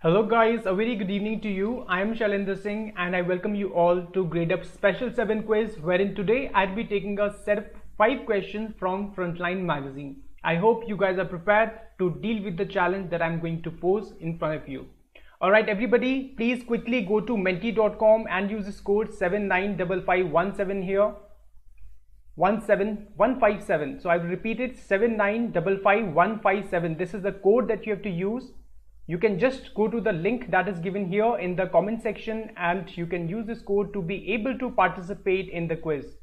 Hello guys, a very good evening to you. I am Shailender Singh and I welcome you all to Gradeup Special 7 quiz, wherein today I'll be taking a set of 5 questions from Frontline Magazine. I hope you guys are prepared to deal with the challenge that I'm going to pose in front of you. Alright everybody, please quickly go to menti.com and use this code 795517 here. 17157. So I've repeated 7955157. This is the code that you have to use. You can just go to the link that is given here in the comment section and you can use this code to be able to participate in the quiz.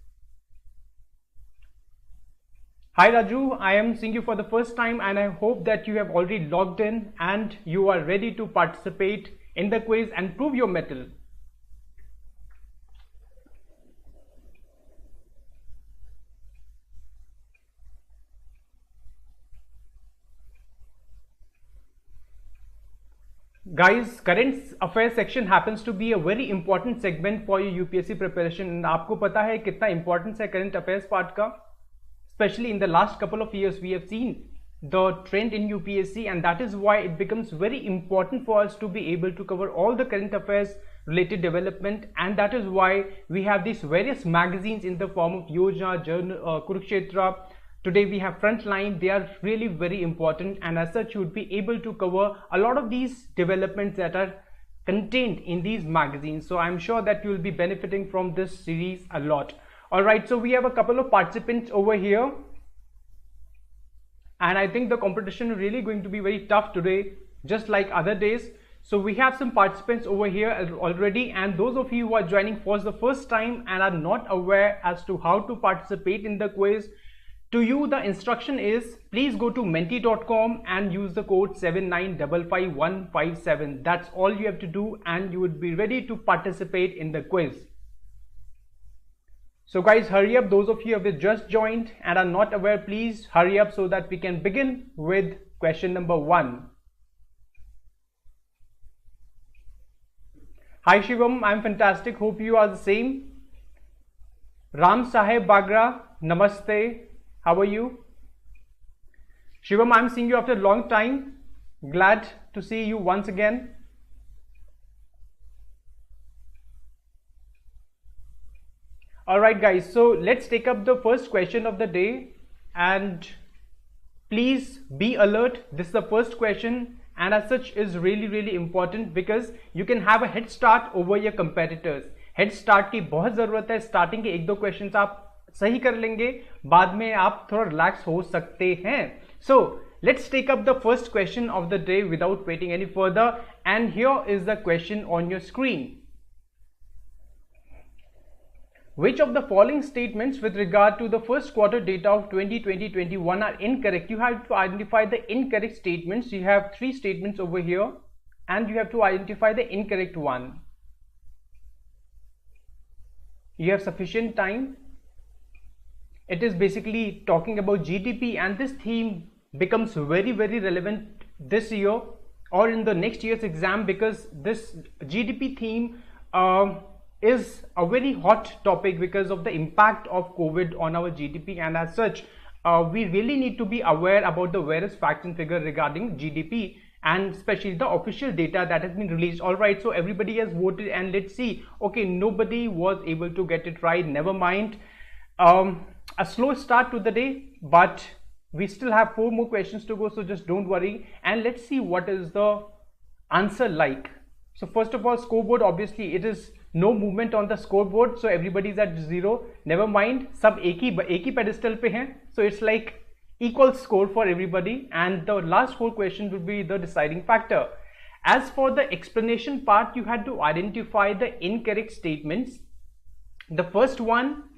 Hi Raju, I am seeing you for the first time and I hope that you have already logged in and you are ready to participate in the quiz and prove your mettle. Guys, current affairs section happens to be a very important segment for your UPSC preparation. And आपको पता है कितना importance है current affairs part का. Especially in the last couple of years, we have seen the trend in UPSC, and that is why it becomes very important for us to be able to cover all the current affairs related development, and that is why we have these various magazines in the form of Yojana, Kurukshetra. Today we have Frontline. They are really very important, and as such you would be able to cover a lot of these developments that are contained in these magazines. So I'm sure that you will be benefiting from this series a lot. Alright, so we have a couple of participants over here, and I think the competition is really going to be very tough today, just like other days. So we have some participants over here already, and those of you who are joining for the first time and are not aware as to how to participate in the quiz, to you the instruction is please go to menti.com and use the code 7955157. That's all you have to do and you would be ready to participate in the quiz. So guys, hurry up. Those of you who have just joined and are not aware, please hurry up so that we can begin with question number 1. Hi Shivam, I'm fantastic. Hope you are the same. Ram Saheb Bagra, namaste. How are you? Shivam, I'm seeing you after a long time. Glad to see you once again. Alright guys, so let's take up the first question of the day, and please be alert. This is the first question and as such is really important because you can have a head start over your competitors. Head start की बहुत ज़रूरत है. Starting के एक दो questions आप सही कर लेंगे, बाद में आप थोड़ा रिलैक्स हो सकते हैं. So let's take up the first question of the day without waiting any further, and here is the question on your screen. Which of the following statements with regard to the first quarter data of 2020-21 are incorrect? You have to identify the incorrect statements. You have 3 statements over here and you have to identify the incorrect one. You have sufficient time. It is basically talking about GDP, and this theme becomes very relevant this year or in the next year's exam because this GDP theme is a very hot topic because of the impact of COVID on our GDP, and as such we really need to be aware about the various facts and figures regarding GDP and especially the official data that has been released. Alright, so everybody has voted and let's see. Okay, nobody was able to get it right. Never mind. A slow start to the day, but we still have 4 more questions to go, so just don't worry and let's see what is the answer like. So first of all, scoreboard, obviously it is no movement on the scoreboard, so everybody is at 0. Never mind, सब एक ही pedestal पे हैं, so it's like equal score for everybody, and the last 4 questions would be the deciding factor. As for the explanation part, you had to identify the incorrect statements. The first one,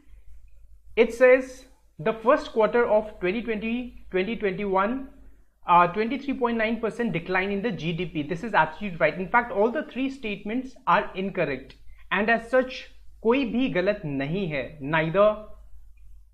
it says the first quarter of 2020-2021 23.9% decline in the GDP. This is absolutely right. In fact, all the 3 statements are incorrect, and as such कोई भी गलत नहीं है, neither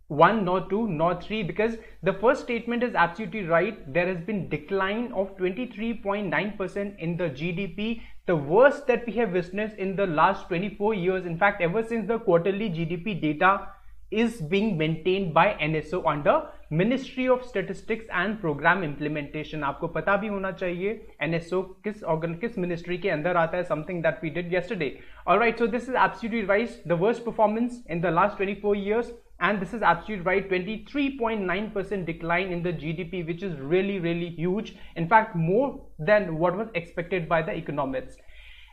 1 nor 2 nor 3, because the first statement is absolutely right. There has been decline of 23.9% in the GDP, the worst that we have witnessed in the last 24 years. In fact, ever since the quarterly GDP data is being maintained by NSO under Ministry of Statistics and Program Implementation. आपको पता भी होना चाहिए NSO किस ministry के अंदर आता है, something that we did yesterday. Alright, so this is absolutely right, the worst performance in the last 24 years, and this is absolutely right, 23.9% decline in the GDP, which is really huge, in fact more than what was expected by the economists.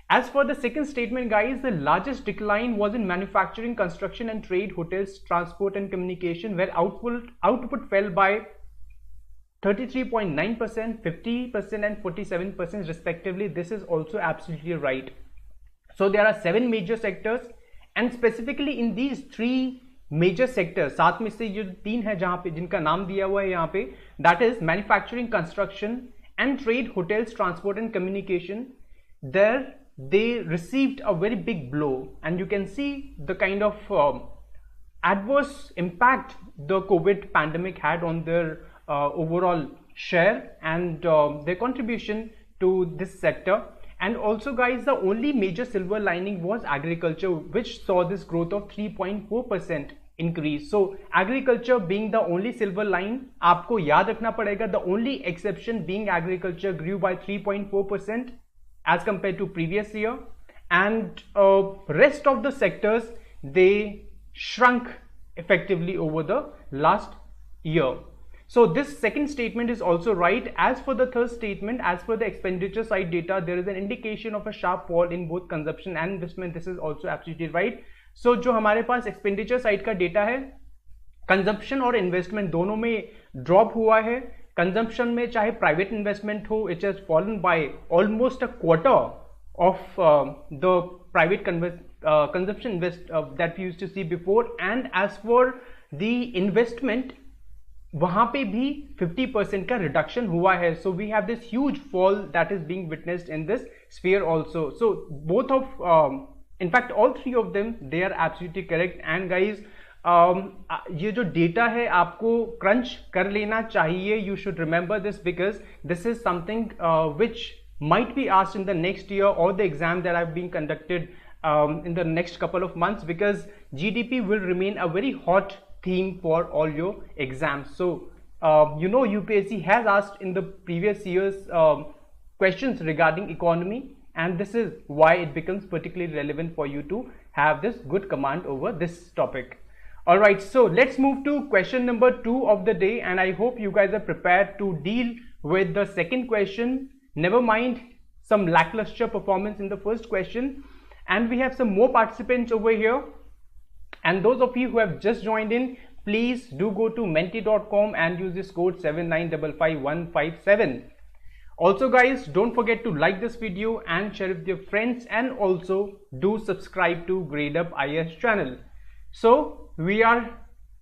As for the second statement, guys, the largest decline was in manufacturing, construction and trade, hotels, transport and communication, where output fell by 33.9%, 50% and 47% respectively. This is also absolutely right. So there are 7 major sectors, and specifically in these 3 major sectors, साथ में से जो 3 है जहाँ पे जिनका नाम दिया हुआ है यहाँ पे, that is manufacturing, construction and trade, hotels, transport and communication, there they received a very big blow, and you can see the kind of adverse impact the COVID pandemic had on their overall share and their contribution to this sector. And also, guys, the only major silver lining was agriculture, which saw this growth of 3.4% increase. So agriculture being the only silver line, आपको याद रखना पड़ेगा, the only exception being agriculture grew by 3.4% as compared to previous year, and rest of the sectors, they shrunk effectively over the last year. So this second statement is also right. As for the third statement, as per the expenditure side data, there is an indication of a sharp fall in both consumption and investment. This is also absolutely right. So जो हमारे पास expenditure side का data है, consumption और investment दोनों में drop हुआ है. Consumption में चाहे private investment हो, it has fallen by almost a quarter of the private consumption that we used to see before. And as for the investment, वहाँ पे भी 50% का reduction हुआ है. So we have this huge fall that is being witnessed in this sphere also. So both of, in fact all 3 of them, they are absolutely correct. And guys, ये जो data है आपको क्रंच कर लेना चाहिए. You should remember this because this is something which might be asked in the next year or the exam that are being conducted in the next couple of months, because GDP will remain a very hot theme for all your exams. So you know, UPSC has asked in the previous years questions regarding economy, and this is why it becomes particularly relevant for you to have this good command over this topic. Alright, so let's move to question number 2 of the day, and I hope you guys are prepared to deal with the second question. Never mind some lackluster performance in the first question, and we have some more participants over here. And those of you who have just joined in, please do go to menti.com and use this code 7955157. Also guys, don't forget to like this video and share it with your friends, and also do subscribe to Gradeup IAS channel. So we are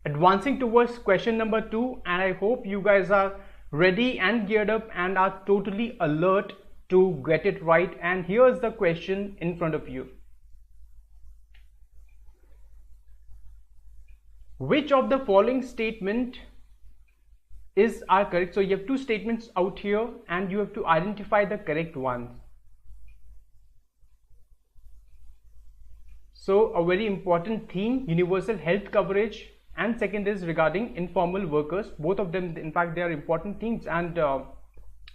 advancing towards question number 2, and I hope you guys are ready and geared up and are totally alert to get it right. And here's the question in front of you. Which of the following statement are correct? So you have 2 statements out here and you have to identify the correct ones. So a very important theme, universal health coverage, and second is regarding informal workers. Both of them, in fact, they are important themes, and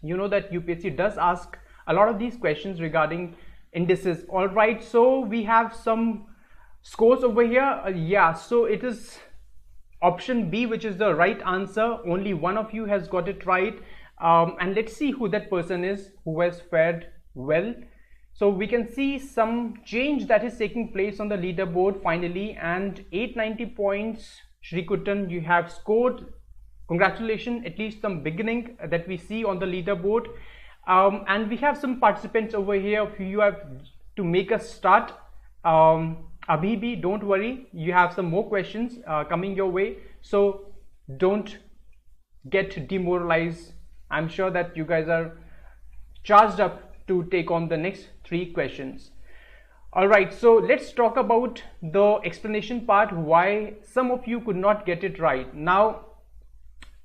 you know that UPSC does ask a lot of these questions regarding indices. All right, so we have some scores over here. Yeah, so it is option B, which is the right answer. Only one of you has got it right, and let's see who that person is who has fared well. So we can see some change that is taking place on the leaderboard finally, and 890 points, Shrikutan, you have scored. Congratulations, at least some beginning that we see on the leaderboard. And we have some participants over here who you have to make a start. Abhibi, don't worry, you have some more questions coming your way, so don't get demoralized. I'm sure that you guys are charged up to take on the next 3 questions. Alright, so let's talk about the explanation part, why some of you could not get it right. Now,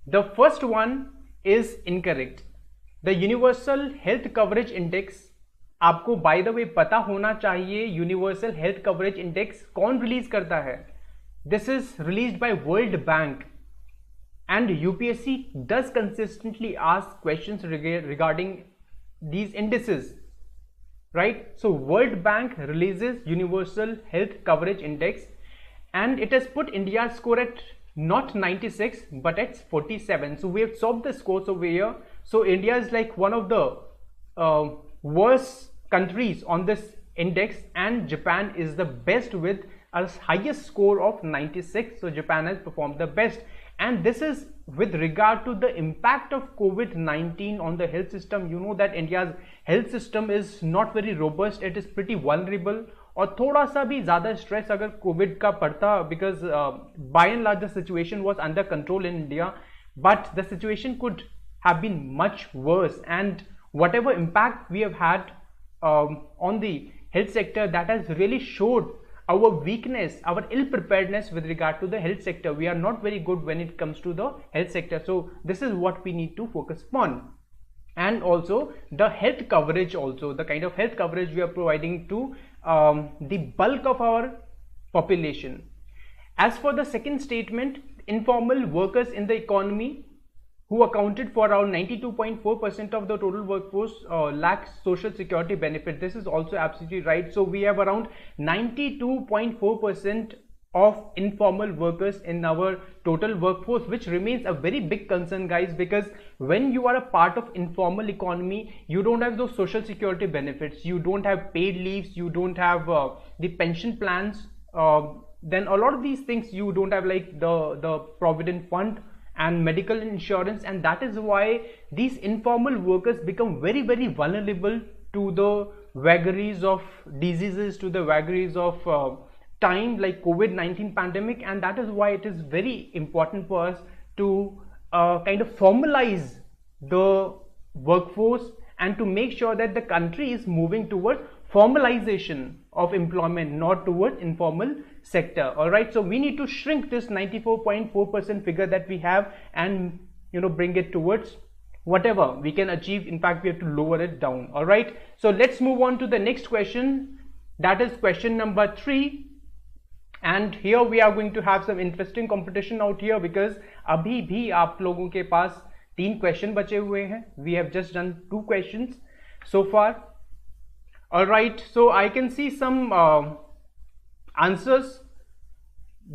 the first one is incorrect. The Universal Health Coverage Index, आपको by the way पता होना चाहिए universal health coverage index कौन release करता है. This is released by World Bank, and UPSC does consistently ask questions regarding these indices, right? So World Bank releases Universal Health Coverage Index, and it has put India's score at not 96 but at 47. So we have solved the scores over here. So India is like one of the worst countries on this index, and Japan is the best with a highest score of 96. So Japan has performed the best, and this is with regard to the impact of COVID-19 on the health system. You know that India's health system is not very robust, it is pretty vulnerable, और थोड़ा सा भी ज़्यादा stress अगर Covid का पड़ता, because by and large the situation was under control in India, but the situation could have been much worse, and whatever impact we have had on the health sector, that has really showed our weakness, our ill preparedness with regard to the health sector. We are not very good when it comes to the health sector. So this is what we need to focus upon. And also the health coverage, also the kind of health coverage we are providing to the bulk of our population. As for the second statement, informal workers in the economy who accounted for around 92.4% of the total workforce lack social security benefit. This is also absolutely right. So we have around 92.4% of informal workers in our total workforce, which remains a very big concern, guys, because when you are a part of informal economy, you don't have those social security benefits, you don't have paid leaves, you don't have the pension plans, then a lot of these things you don't have, like the provident fund and medical insurance, and that is why these informal workers become very, very vulnerable to the vagaries of diseases, to the vagaries of time like COVID-19 pandemic. And that is why it is very important for us to kind of formalize the workforce and to make sure that the country is moving towards formalization of employment, not towards informal sector. All right, so we need to shrink this 94.4% figure that we have and, you know, bring it towards whatever we can achieve. In fact, we have to lower it down. All right, so let's move on to the next question, that is question number 3. And here we are going to have some interesting competition out here, because अभी भी आप लोगों के पास 3 question बचे हुए हैं. We have just done 2 questions so far. All right, so I can see some answers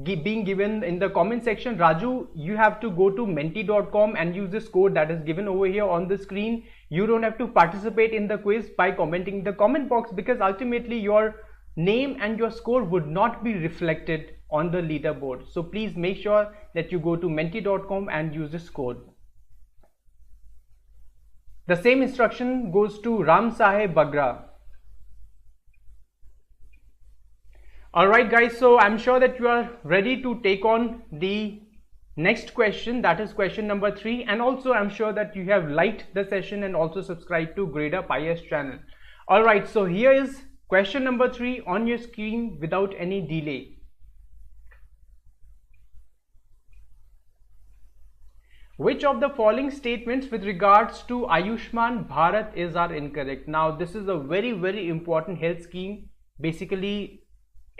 being given in the comment section. Raju, you have to go to menti.com and use this code that is given over here on the screen. You don't have to participate in the quiz by commenting in the comment box, because ultimately your name and your score would not be reflected on the leaderboard. So please make sure that you go to menti.com and use this code. The same instruction goes to Ram Saheb Bagra. Alright guys, so I'm sure that you are ready to take on the next question, that is question number 3, and also I'm sure that you have liked the session and also subscribed to Gradeup IAS channel. Alright, so here is question number 3 on your screen without any delay. Which of the following statements with regards to Ayushman Bharat is are incorrect? Now this is a very, very important health scheme, basically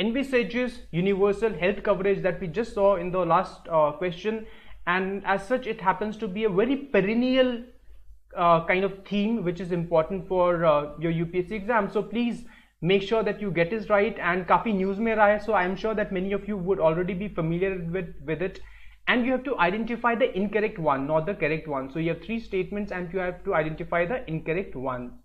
envisages universal health coverage that we just saw in the last question, and as such it happens to be a very perennial kind of theme which is important for your UPSC exam. So please make sure that you get this right, and काफी news में रहा है, so I am sure that many of you would already be familiar with it, and you have to identify the incorrect one, not the correct one. So you have 3 statements and you have to identify the incorrect one.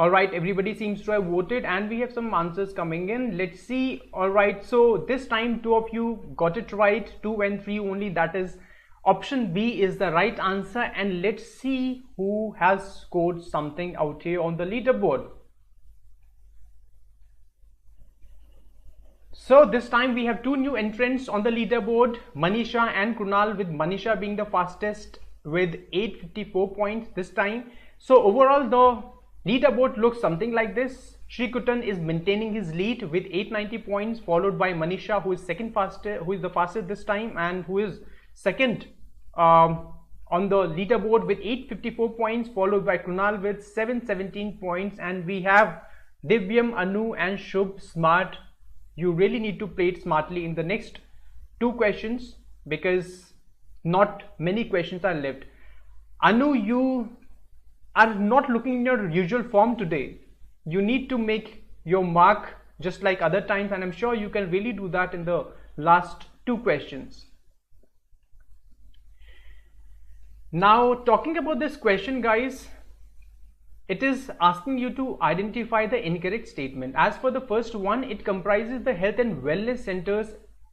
Alright, everybody seems to have voted and we have some answers coming in. Let's see. Alright, so this time 2 of you got it right, 2 and 3 only, that is option B is the right answer. And let's see who has scored something out here on the leaderboard. So this time we have 2 new entrants on the leaderboard, Manisha and Krunal, with Manisha being the fastest with 854 points this time. So overall the leaderboard looks something like this. Shrikutan is maintaining his lead with 890 points, followed by Manisha, who is the fastest this time, and who is second on on the leaderboard with 854 points, followed by Krunal with 717 points, and we have Divyam, Anu and Shubh smart. You really need to play it smartly in the next 2 questions because not many questions are left. Anu, you are not looking in your usual form today. You need to make your mark just like other times, and I'm sure you can really do that in the last 2 questions. Now, talking about this question, guys, it is asking you to identify the incorrect statement. As for the first one, it comprises the health and wellness centers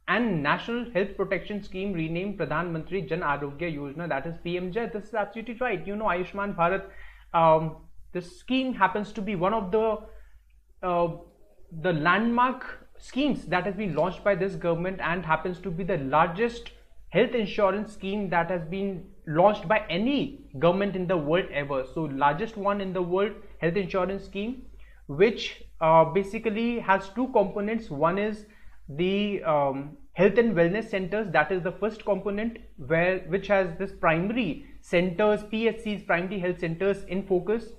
and National Health Protection Scheme renamed Pradhan Mantri Jan Arogya Yojana, that is PMJ. This is absolutely right. You know, Ayushman Bharat, this scheme happens to be one of the landmark schemes that has been launched by this government and happens to be the largest health insurance scheme that has been launched by any government in the world ever. So largest one in the world health insurance scheme, which basically has 2 components. One is the health and wellness centers, that is the first component, which has this primary centers, PHCs, primary health centers in focus,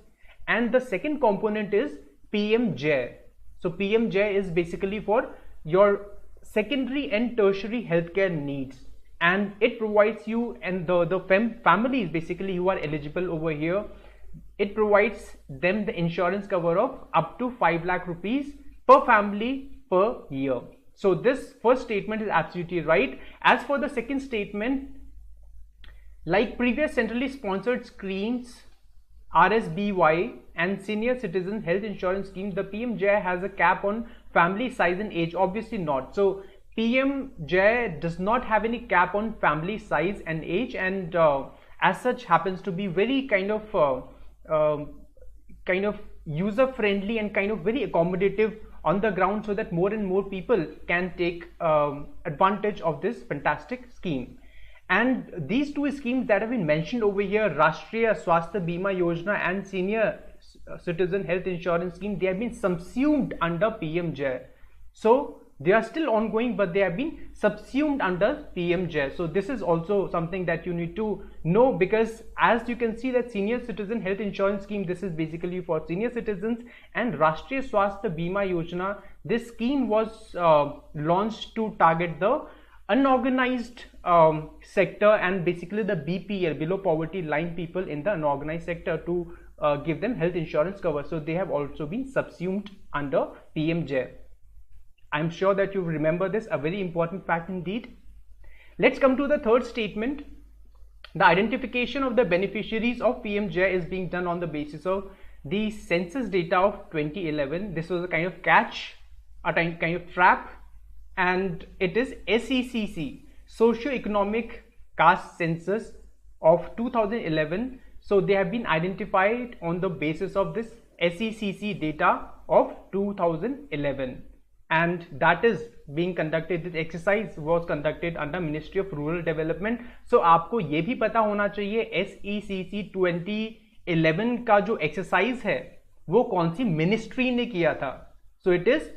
and the second component is PMJ. So PMJ is basically for your secondary and tertiary healthcare needs, and it provides you and the families basically who are eligible over here, it provides them the insurance cover of up to 5 lakh rupees per family per year. So this first statement is absolutely right. As for the second statement, like previous centrally sponsored schemes, RSBY and senior citizen health insurance schemes, the PMJ has a cap on family size and age. Obviously not. So PMJ does not have any cap on family size and age, and as such happens to be very kind of user friendly and kind of very accommodative on the ground, so that more and more people can take advantage of this fantastic scheme. And these 2 schemes that have been mentioned over here, Rashtriya Swasthya Bima Yojana and Senior Citizen Health Insurance Scheme, they have been subsumed under PMJ. So they are still ongoing, but they have been subsumed under PMJ. So this is also something that you need to know, because as you can see that Senior Citizen Health Insurance Scheme, this is basically for senior citizens, and Rashtriya Swasthya Bima Yojana, this scheme was launched to target the unorganized sector and basically the BPL, below poverty line people in the unorganized sector, to give them health insurance cover. So they have also been subsumed under PMJ. I'm sure that you remember this, a very important fact indeed. Let's come to the third statement. The identification of the beneficiaries of PMJ is being done on the basis of the census data of 2011. This was a kind of catch, a kind of trap, and it is SECC, Socio-Economic Caste Census of 2011. So they have been identified on the basis of this SECC data of 2011, and that is being conducted. This exercise was conducted under Ministry of Rural Development. So आपको ये भी पता होना चाहिए SECC 2011 का जो exercise है वो कौन सी मिनिस्ट्री ने किया था. So it is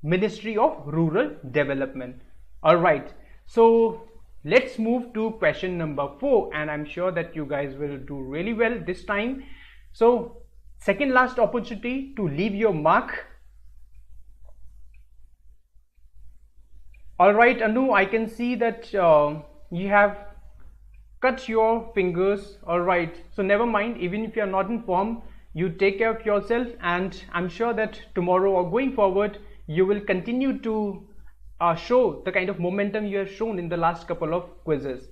Ministry of Rural Development. Alright, so let's move to question number 4, and I'm sure that you guys will do really well this time. So second last opportunity to leave your mark. Alright, Anu, I can see that you have cut your fingers. Alright, so never mind, even if you are not in form, you take care of yourself, and I'm sure that tomorrow or going forward you will continue to show the kind of momentum you have shown in the last couple of quizzes.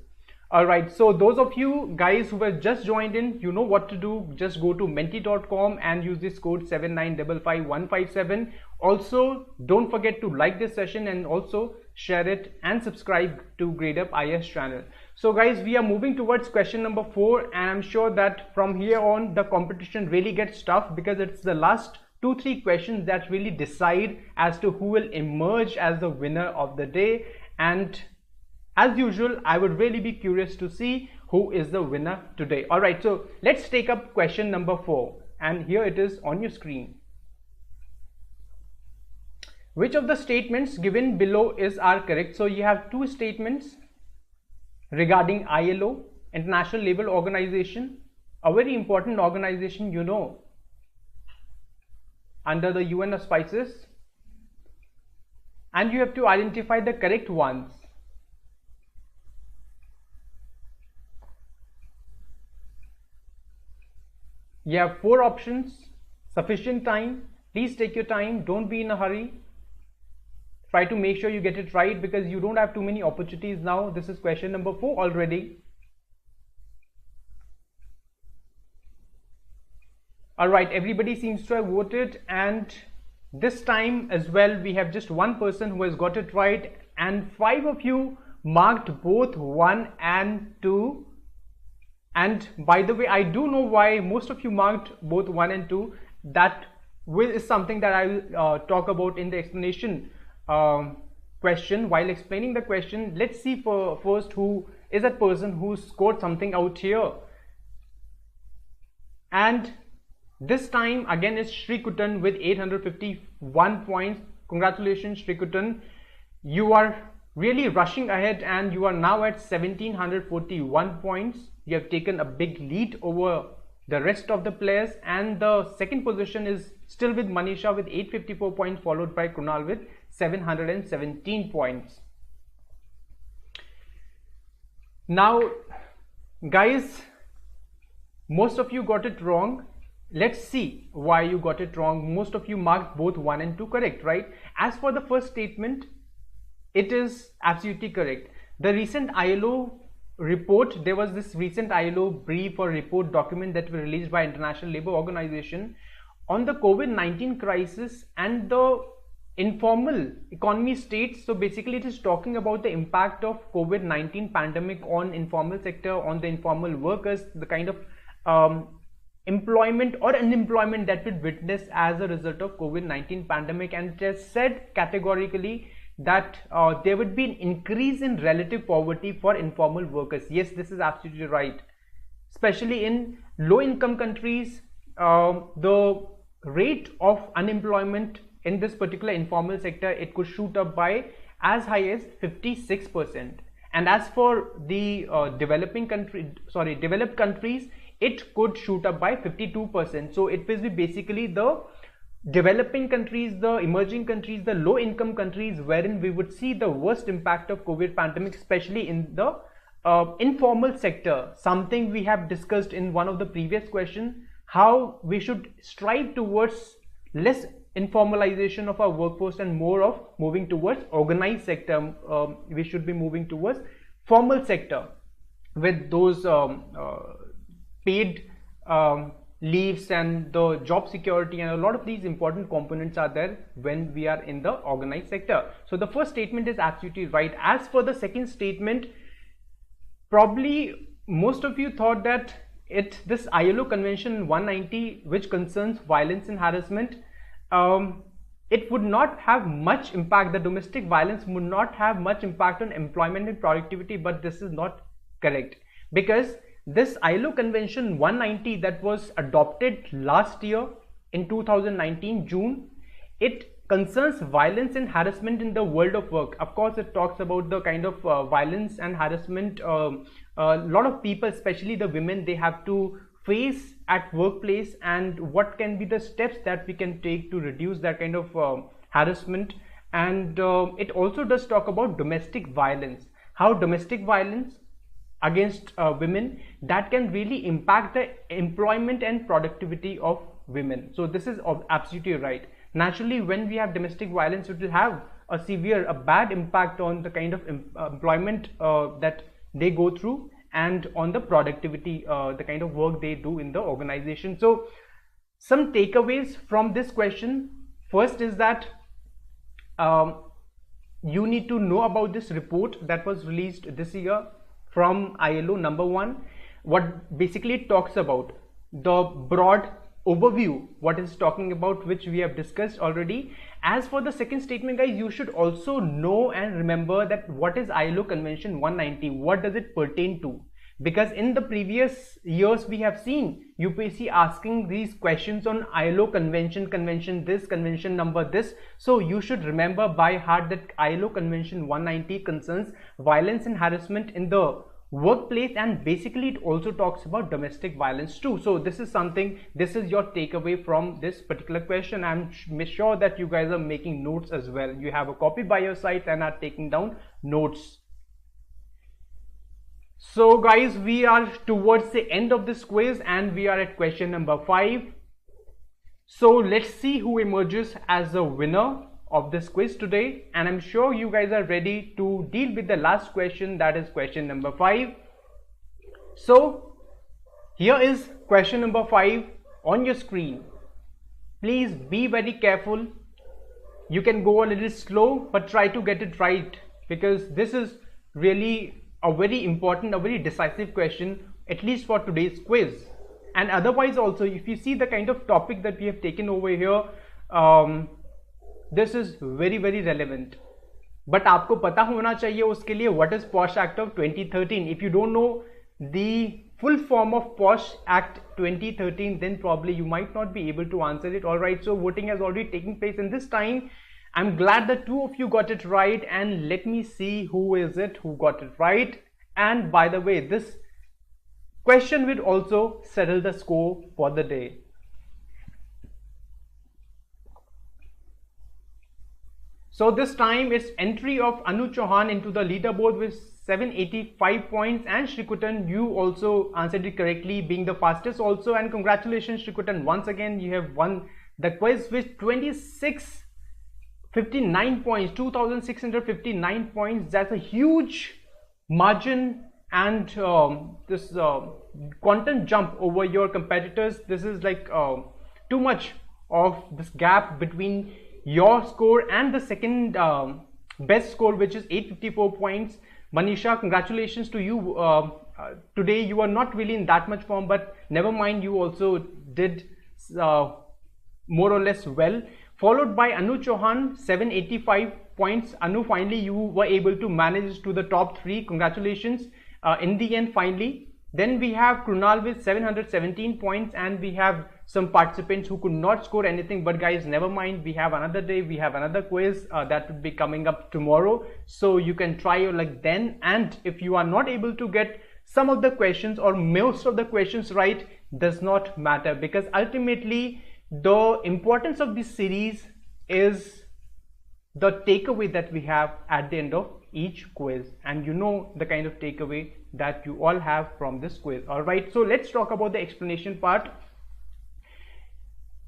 Alright, so those of you guys who have just joined in, you know what to do. Just go to menti.com and use this code 7955157. Also, don't forget to like this session and also share it and subscribe to Gradeup IAS channel. So guys, we are moving towards question number 4, and I'm sure that from here on the competition really gets tough, because it's the last 2-3 questions that really decide as to who will emerge as the winner of the day. And as usual, I would really be curious to see who is the winner today. Alright, so let's take up question number 4, and here it is on your screen. Which of the statements given below are correct? So you have 2 statements regarding ILO, International Labour Organization, a very important organization, you know, under the UN auspices, and you have to identify the correct ones. You have 4 options, sufficient time. Please take your time, don't be in a hurry. Try to make sure you get it right because you don't have too many opportunities now. This is question number 4 already. Alright, everybody seems to have voted, and this time as well we have just one person who has got it right, and 5 of you marked both 1 and 2. And by the way, I do know why most of you marked both 1 and 2. That is something that I will talk about in the explanation question. While explaining the question, let's see first who is that person who scored something out here. And this time again is Shrikutan with 851 points. Congratulations, Shrikutan. You are really rushing ahead and you are now at 1741 points. You have taken a big lead over the rest of the players, and the second position is still with Manisha with 854 points, followed by Kunal with 717 points. Now guys, most of you got it wrong. Let's see why you got it wrong. Most of you marked both 1 and 2 correct, right? As for the first statement, it is absolutely correct. The recent ILO report, there was this recent ILO brief or report document that was released by International Labour Organization on the COVID-19 crisis and the informal economy states. So basically it is talking about the impact of COVID-19 pandemic on informal sector, on the informal workers, the kind of employment or unemployment that we witness as a result of COVID-19 pandemic, and it has said categorically that there would be an increase in relative poverty for informal workers. Yes, this is absolutely right. Especially in low income countries, the rate of unemployment in this particular informal sector, it could shoot up by as high as 56%. And as for the developed countries, it could shoot up by 52%. So it will be basically the developing countries, the emerging countries, the low income countries wherein we would see the worst impact of COVID pandemic, especially in the informal sector. Something we have discussed in one of the previous questions, how we should strive towards less informalization of our workforce and more of moving towards organized sector. We should be moving towards formal sector with those paid leaves and the job security, and a lot of these important components are there when we are in the organized sector. So the first statement is absolutely right. As for the second statement, probably most of you thought that this ILO Convention 190, which concerns violence and harassment, it would not have much impact. The domestic violence would not have much impact on employment and productivity, but this is not correct, because this ILO Convention 190 that was adopted last year in 2019 June, it concerns violence and harassment in the world of work. Of course, it talks about the kind of violence and harassment a lot of people, especially the women, they have to face at workplace, and what can be the steps that we can take to reduce that kind of harassment. And it also does talk about domestic violence, how domestic violence against women, that can really impact the employment and productivity of women. So this is absolutely right. Naturally, when we have domestic violence, it will have a bad impact on the kind of employment that they go through and on the productivity, the kind of work they do in the organization. So some takeaways from this question. First is that you need to know about this report that was released this year from ILO number 1. What basically it talks about, the broad overview, what is talking about, which we have discussed already. As for the second statement, guys, you should also know and remember that what is ILO Convention 190, what does it pertain to? Because in the previous years we have seen UPSC asking these questions on ILO convention this, convention number this. So you should remember by heart that ILO Convention 190 concerns violence and harassment in the workplace, and basically it also talks about domestic violence too. So this is something, this is your takeaway from this particular question. I'm sure that you guys are making notes as well. You have a copy by your side and are taking down notes. So guys, we are towards the end of this quiz and we are at question number 5. So let's see who emerges as the winner of this quiz today, and I'm sure you guys are ready to deal with the last question, that is question number 5. So here is question number 5 on your screen. Please be very careful. You can go a little slow, but try to get it right, because this is really a very important, a very decisive question, at least for today's quiz. And otherwise also, if you see the kind of topic that we have taken over here, this is very relevant. But आपको पता होना चाहिए उसके लिए what is POSH Act of 2013. If you don't know the full form of POSH Act 2013, then probably you might not be able to answer it. Alright, so voting has already taken place, and this time I'm glad that 2 of you got it right, and let me see who is it who got it right. And by the way, this question will also settle the score for the day. So this time it's entry of Anu Chauhan into the leaderboard with 785 points, and Shrikutan, you also answered it correctly, being the fastest also, and congratulations Shrikutan, once again you have won the quiz with 2659 points, 2659 points. That's a huge margin, and this quantum jump over your competitors. This is like too much of this gap between your score and the second best score, which is 854 points. Manisha, congratulations to you. Today you are not really in that much form, but never mind, you also did more or less well. Followed by Anu Chauhan, 785 points. Anu, finally you were able to manage to the top 3. Congratulations in the end, finally. Then we have Krunal with 717 points, and we have some participants who could not score anything, but guys, never mind, we have another day, we have another quiz that will be coming up tomorrow, so you can try your luck then. And if you are not able to get some of the questions or most of the questions right, does not matter, because ultimately the importance of this series is the takeaway that we have at the end of each quiz, and you know the kind of takeaway that you all have from this quiz. All right, so let's talk about the explanation part.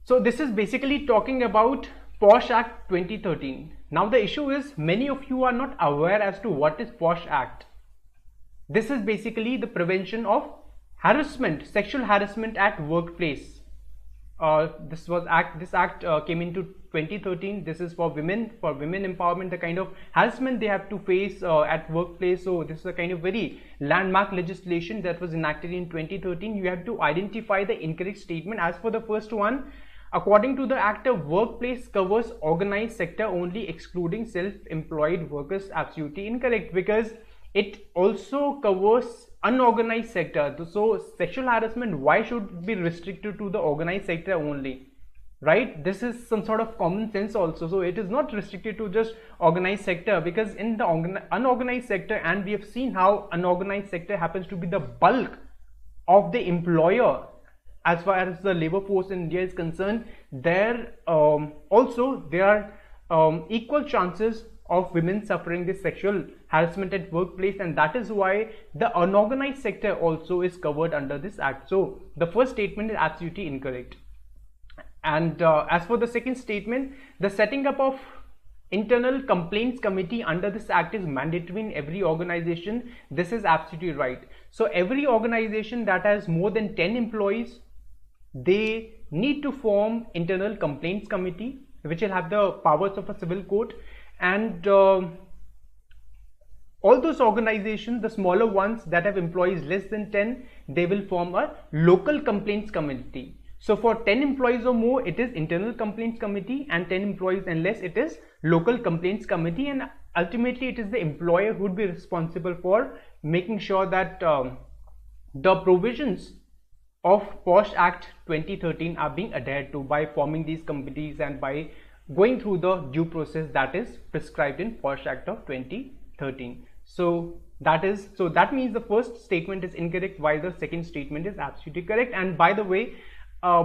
So this is basically talking about POSH Act 2013. Now the issue is, many of you are not aware as to what is POSH Act. This is basically the prevention of harassment, sexual harassment at workplace. This act came into 2013. This is for women empowerment, the kind of harassment they have to face at workplace. So this is a kind of very landmark legislation that was enacted in 2013. You have to identify the incorrect statement. As for the first one, according to the act, a workplace covers organized sector only, excluding self-employed workers. Absolutely incorrect, because it also covers unorganized sector. So sexual harassment, why should it be restricted to the organized sector only, right? This is some sort of common sense also. So it is not restricted to just organized sector, because in the unorganized sector, and we have seen how unorganized sector happens to be the bulk of the employer as far as the labor force in India is concerned, there also there are equal chances of women suffering this sexual harassment at workplace, and that is why the unorganized sector also is covered under this act. So the first statement is absolutely incorrect. And as for the second statement, the setting up of internal complaints committee under this act is mandatory in every organization. This is absolutely right. So every organization that has more than 10 employees, they need to form internal complaints committee, which will have the powers of a civil court. And all those organizations, the smaller ones that have employees less than 10, they will form a local complaints committee. So for 10 employees or more, it is internal complaints committee, and 10 employees and less, it is local complaints committee. And ultimately it is the employer who would be responsible for making sure that the provisions of POSH Act 2013 are being adhered to by forming these committees and by going through the due process that is prescribed in POSH Act of 2013. So That means the first statement is incorrect while the second statement is absolutely correct. And by the way,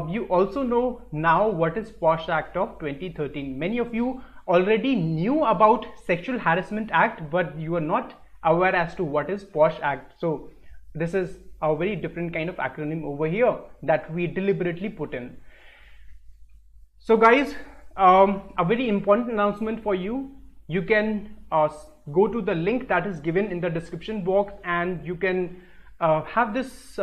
you also know now what is POSH Act of 2013. Many of you already knew about Sexual Harassment Act, but you are not aware as to what is POSH Act. So this is a very different kind of acronym over here that we deliberately put in. So guys, a very important announcement for you. You can go to the link that is given in the description box, and you can have this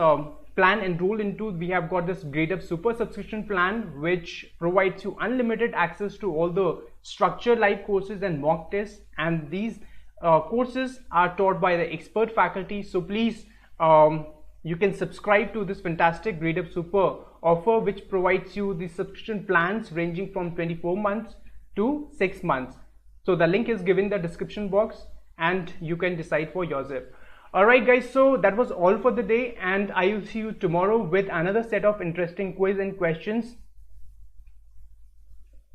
plan enroll into. We have got this Gradeup Super subscription plan, which provides you unlimited access to all the structured live courses and mock tests, and these courses are taught by the expert faculty. So please, you can subscribe to this fantastic Gradeup Super offer, which provides you the subscription plans ranging from 24 months to 6 months. So the link is given in the description box, and you can decide for yourself. Alright guys, so that was all for the day, and I will see you tomorrow with another set of interesting quiz and questions.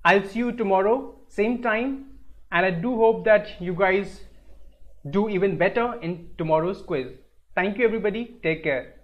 I'll see you tomorrow, same time, and I do hope that you guys do even better in tomorrow's quiz. Thank you everybody, take care.